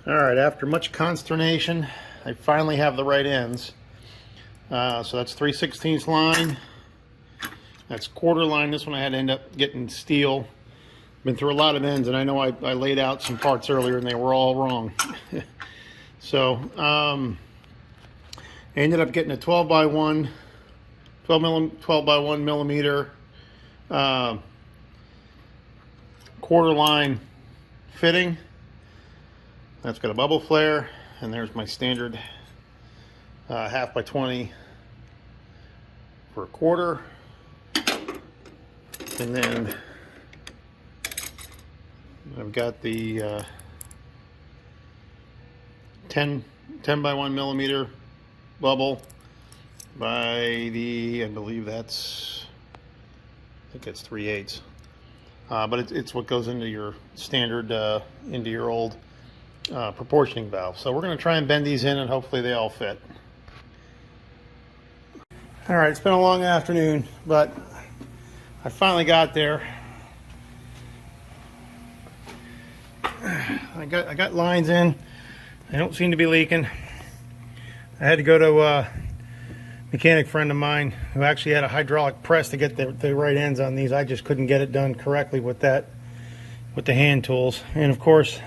All right, after much consternation, I finally have the right ends. So that's 3/16 line. That's quarter line. This one I had to end up getting steel. Been through a lot of ends, and I know I laid out some parts earlier and they were all wrong. So I ended up getting a 12 by 1 millimeter quarter line fitting. That's got a bubble flare, and there's my standard half by 20 for a quarter. And then I've got the 10 by 1 millimeter bubble by the, I believe that's, I think it's 3/8. But it's what goes into your standard, into your old proportioning valve. So we're going to try and bend these in, and hopefully they all fit. All right, it's been a long afternoon, but I finally got there. I got lines in. They don't seem to be leaking. I had to go to a mechanic friend of mine who actually had a hydraulic press to get the right ends on these. I just couldn't get it done correctly with the hand tools. And of course,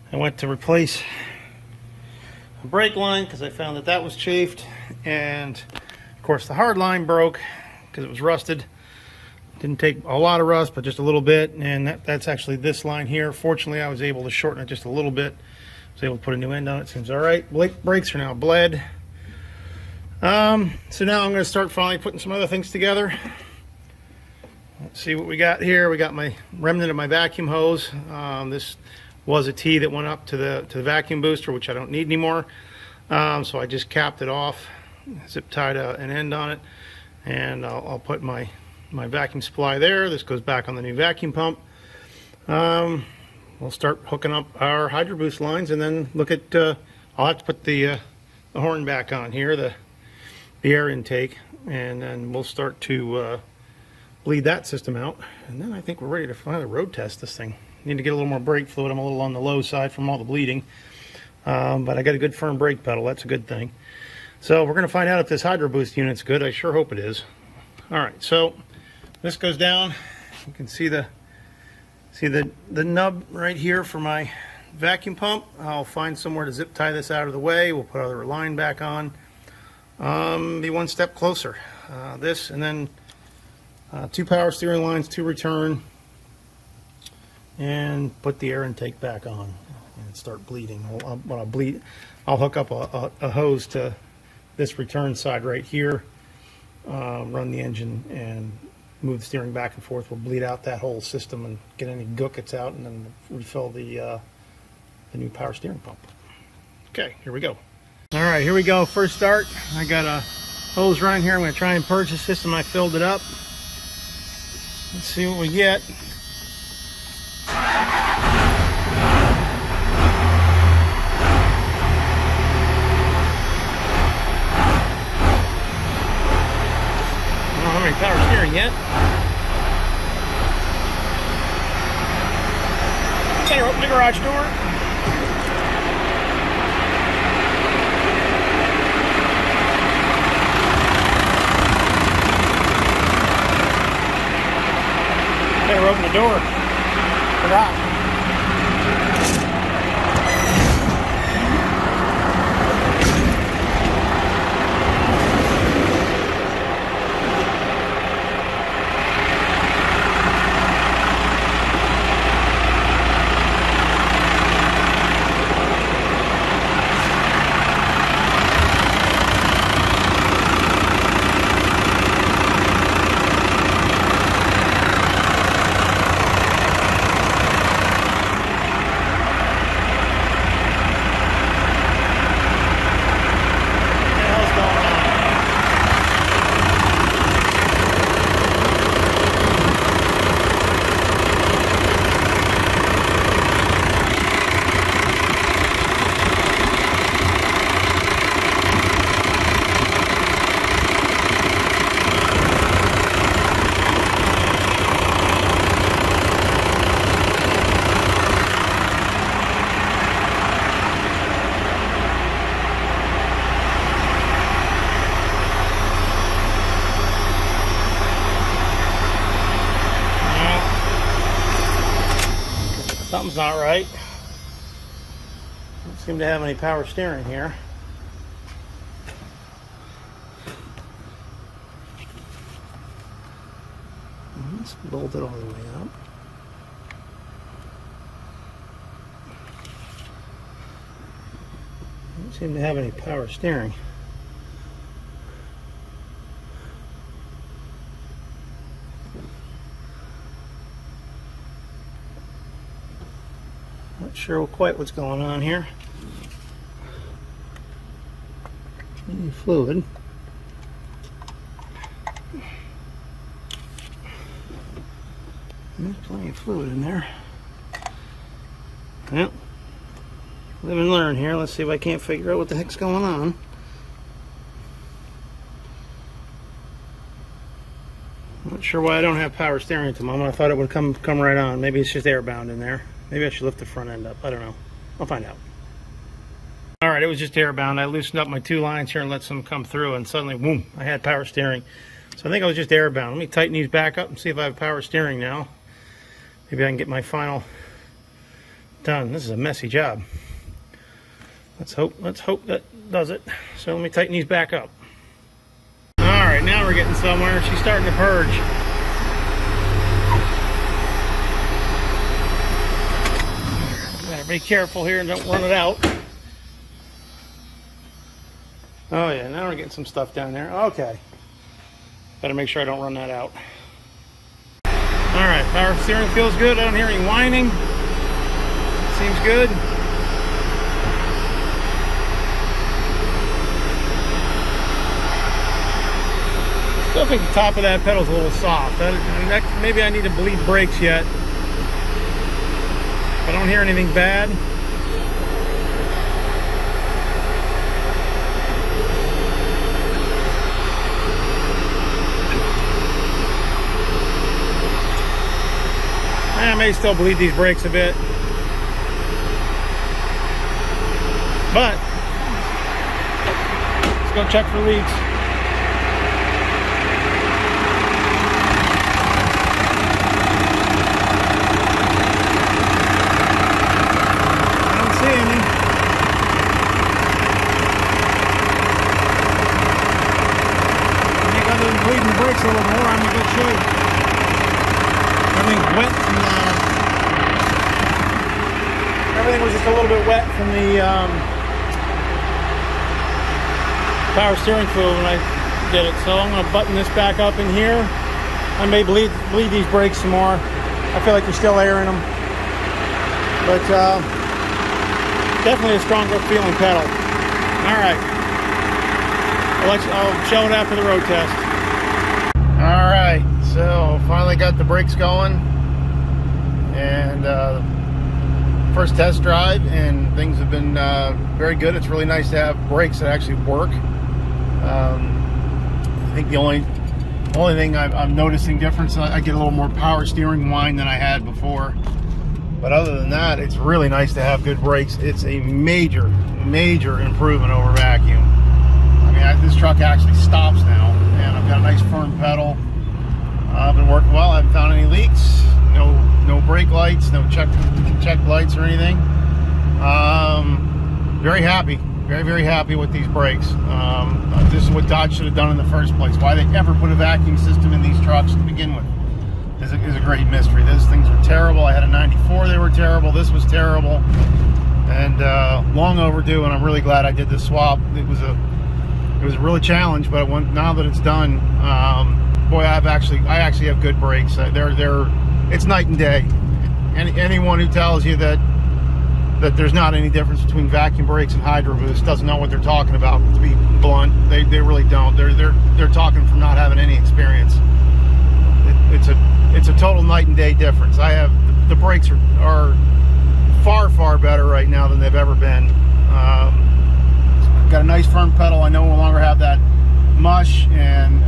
I went to replace a brake line because I found that was chafed, and of course the hard line broke because it was rusted. Didn't take a lot of rust, but just a little bit, and that's actually this line here. Fortunately, I was able to shorten it just a little bit. I was able to put a new end on it. Seems all right. Brakes are now bled. So now I'm going to start finally putting some other things together. Let's see what we got here. We got my remnant of my vacuum hose. This was a T that went up to the vacuum booster, which I don't need anymore. So I just capped it off, zip tied an end on it, and I'll put my vacuum supply there. This goes back on the new vacuum pump. We'll start hooking up our Hydroboost lines, and then look at, I'll have to put the horn back on here, the air intake, and then we'll start to bleed that system out. And then I think we're ready to finally road test this thing. Need to get a little more brake fluid. I'm a little on the low side from all the bleeding, but I got a good firm brake pedal. That's a good thing. So we're going to find out if this Hydroboost unit's good. I sure hope it is. All right, so this goes down. You can see the nub right here for my vacuum pump. I'll find somewhere to zip tie this out of the way. We'll put our line back on. Be one step closer. This, and then 2 power steering lines, 2 return, and put the air intake back on and start bleeding. I'll hook up a hose to this return side right here, run the engine, and move the steering back and forth. We'll bleed out that whole system and get any gook that's out, and then refill the new power steering pump. Okay, here we go. All right, here we go. First start. I got a hose running here. I'm going to try and purge the system. I filled it up. Let's see what we get. Power steering yet. Okay, open the garage door. Better open the door. Forgot. not right. Don't seem to have any power steering here. Let's bolt it all the way up. Don't seem to have any power steering. Not sure quite what's going on here. Plenty of fluid. There's plenty of fluid in there. Well, live and learn here. Let's see if I can't figure out what the heck's going on. Not sure why I don't have power steering at the moment. I thought it would come right on. Maybe it's just airbound in there. Maybe I should lift the front end up. I don't know. I'll find out. All right, it was just airbound. I loosened up my 2 lines here and let some come through, and suddenly, boom, I had power steering. So I think I was just airbound. Let me tighten these back up and see if I have power steering now. Maybe I can get my final done. This is a messy job. Let's hope that does it. So let me tighten these back up. All right, now we're getting somewhere. She's starting to purge. Better be careful here and don't run it out. Oh yeah, now we're getting some stuff down there. Okay. Better make sure I don't run that out. Alright, power steering feels good. I don't hear any whining. Seems good. Still think the top of that pedal's a little soft. Maybe I need to bleed brakes yet. I don't hear anything bad. I may still bleed these brakes a bit, but let's go check for leaks. I don't see any. I think other than bleeding the brakes a little more, I'm in good shape. Everything's wet from everything was just a little bit wet from the power steering fluid when I did it. So I'm going to button this back up in here. I may bleed these brakes some more. I feel like there's still air in them. But definitely a stronger feeling pedal. Alright. I'll show it after the road test. Alright, so finally got the brakes going. And first test drive, and things have been very good. It's really nice to have brakes that actually work. I think the only thing I'm noticing difference, I get a little more power steering whine than I had before. But other than that, it's really nice to have good brakes. It's a major improvement over vacuum. I mean, this truck actually stops now, and I've got a nice firm pedal. I've been working well. I haven't found any leaks. No brake lights, no check lights or anything. Very happy, very happy with these brakes. This is what Dodge should have done in the first place. Why they ever put a vacuum system in these trucks to begin with is a great mystery. Those things were terrible. I had a 94, they were terrible. This was terrible, and long overdue. And I'm really glad I did the swap. It was a real challenge, but now that it's done, boy, I actually have good brakes. It's night and day. Anyone who tells you that there's not any difference between vacuum brakes and Hydroboost doesn't know what they're talking about. To be blunt, they really don't. They're talking from not having any experience. It's a total night and day difference. The brakes are far better right now than they've ever been. I've got a nice firm pedal. I no longer have that mush, and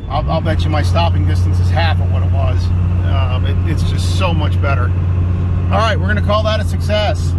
I'll bet you my stopping distance is half of what it was. It's just so much better. All right, we're going to call that a success.